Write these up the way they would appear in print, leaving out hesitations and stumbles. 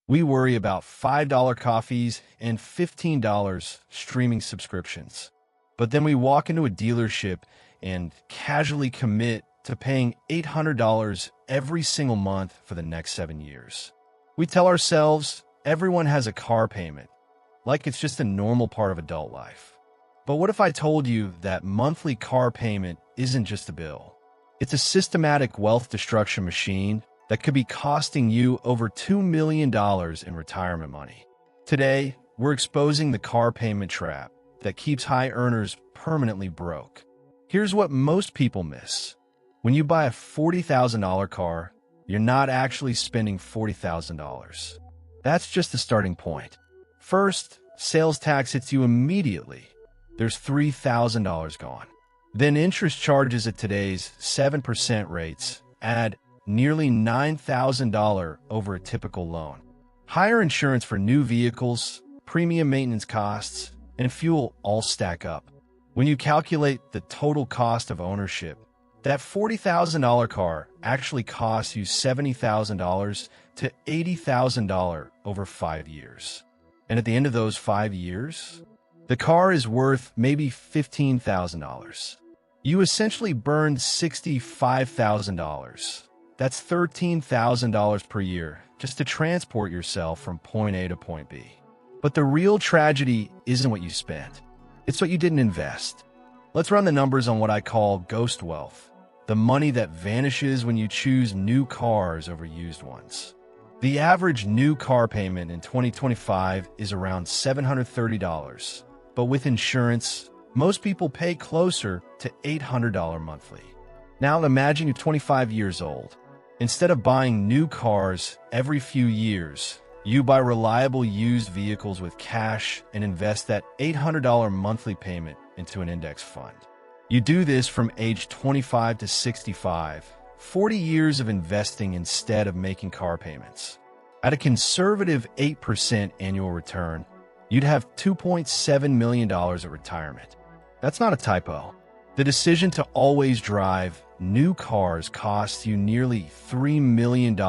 We worry about $5 coffees and $15 streaming subscriptions. But then we walk into a dealership and casually commit to paying $800 every single month for the next 7 years. We tell ourselves everyone has a car payment, like it's just a normal part of adult life. But what if I told you that monthly car payment isn't just a bill? It's a systematic wealth destruction machine that could be costing you over $2 million in retirement money. Today, we're exposing the car payment trap that keeps high earners permanently broke. Here's what most people miss. When you buy a $40,000 car, you're not actually spending $40,000. That's just the starting point. First, sales tax hits you immediately. There's $3,000 gone. Then interest charges at today's 7% rates add nearly $9,000 over a typical loan. Higher insurance for new vehicles, premium maintenance costs, and fuel all stack up. When you calculate the total cost of ownership, that $40,000 car actually costs you $70,000 to $80,000 over 5 years. And at the end of those 5 years, the car is worth maybe $15,000. You essentially burned $65,000. That's $13,000 per year just to transport yourself from point A to point B. But the real tragedy isn't what you spent. It's what you didn't invest. Let's run the numbers on what I call ghost wealth, the money that vanishes when you choose new cars over used ones. The average new car payment in 2025 is around $730, but with insurance, most people pay closer to $800 monthly. Now imagine you're 25 years old. Instead of buying new cars every few years, you buy reliable used vehicles with cash and invest that $800 monthly payment into an index fund. You do this from age 25 to 65, 40 years of investing instead of making car payments. At a conservative 8% annual return, you'd have $2.7 million at retirement. That's not a typo. The decision to always drive new cars costs you nearly $3 million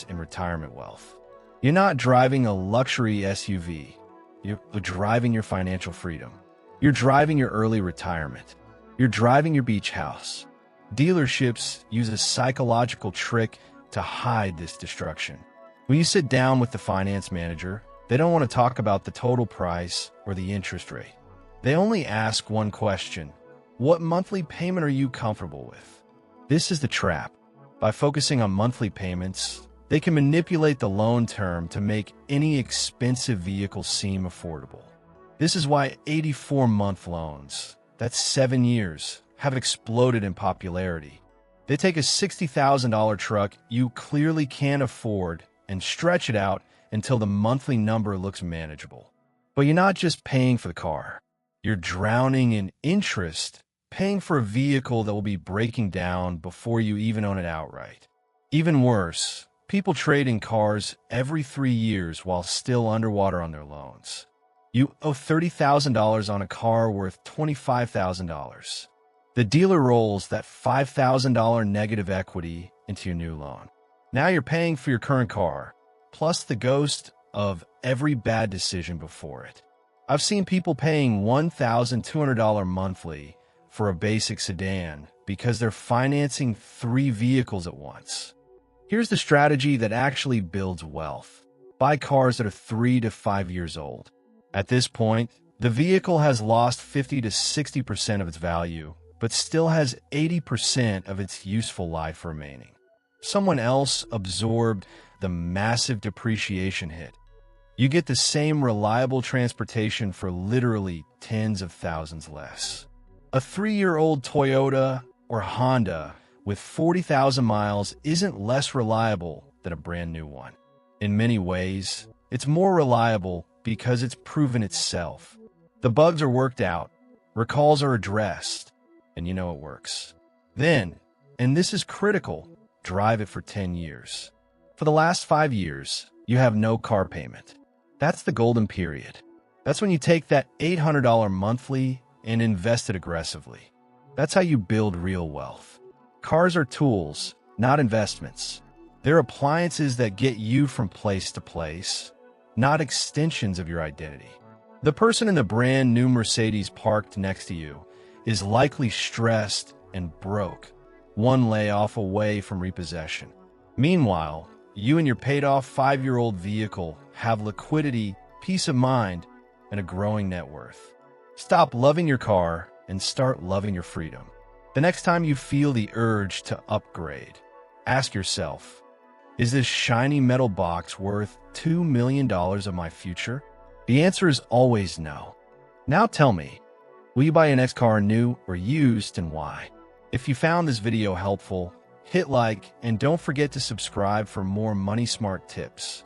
in retirement wealth. You're not driving a luxury SUV. You're driving your financial freedom. You're driving your early retirement. You're driving your beach house. Dealerships use a psychological trick to hide this destruction. When you sit down with the finance manager, they don't want to talk about the total price or the interest rate. They only ask one question: what monthly payment are you comfortable with? This is the trap. By focusing on monthly payments, they can manipulate the loan term to make any expensive vehicle seem affordable. This is why 84-month loans, that's 7 years, have exploded in popularity. They take a $60,000 truck you clearly can't afford and stretch it out until the monthly number looks manageable. But you're not just paying for the car. You're drowning in interest, paying for a vehicle that will be breaking down before you even own it outright. Even worse, people trade in cars every 3 years while still underwater on their loans. You owe $30,000 on a car worth $25,000. The dealer rolls that $5,000 negative equity into your new loan. Now you're paying for your current car, plus the ghost of every bad decision before it. I've seen people paying $1,200 monthly for a basic sedan because they're financing 3 vehicles at once. Here's the strategy that actually builds wealth. Buy cars that are 3 to 5 years old. At this point, the vehicle has lost 50 to 60% of its value, but still has 80% of its useful life remaining. Someone else absorbed the massive depreciation hit. You get the same reliable transportation for literally tens of thousands less. A 3-year-old Toyota or Honda with 40,000 miles isn't less reliable than a brand new one. In many ways, it's more reliable because it's proven itself. The bugs are worked out, recalls are addressed, and you know it works. Then, and this is critical, drive it for 10 years. For the last 5 years, you have no car payment. That's the golden period. That's when you take that $800 monthly and invest it aggressively. That's how you build real wealth. Cars are tools, not investments. They're appliances that get you from place to place, not extensions of your identity. The person in the brand new Mercedes parked next to you is likely stressed and broke, one layoff away from repossession. Meanwhile, you and your paid-off 5-year-old vehicle have liquidity, peace of mind, and a growing net worth. Stop loving your car and start loving your freedom. The next time you feel the urge to upgrade, ask yourself, is this shiny metal box worth $2 million of my future? The answer is always no. Now tell me, will you buy your next car new or used, and why? If you found this video helpful, hit like and don't forget to subscribe for more money smart tips.